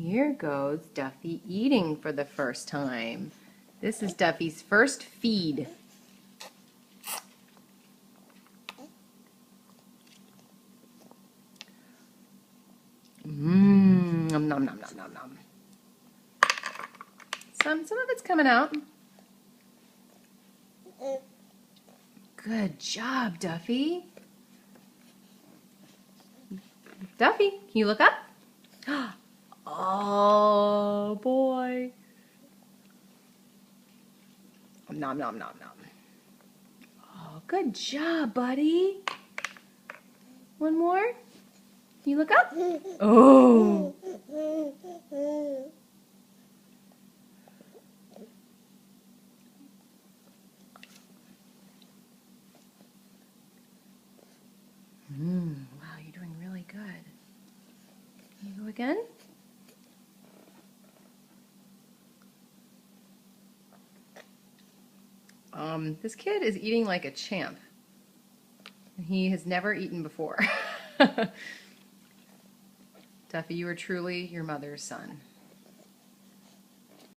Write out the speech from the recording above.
Here goes Duffy eating for the first time. This is Duffy's first feed. Nom nom nom nom nom nom. Some of it's coming out. Good job, Duffy. Duffy, can you look up? Oh, boy. Nom, nom, nom, nom. Oh, good job, buddy. One more. Can you look up? Oh. Wow, you're doing really good. Can you go again? This kid is eating like a champ. He has never eaten before. Duffy, you are truly your mother's son.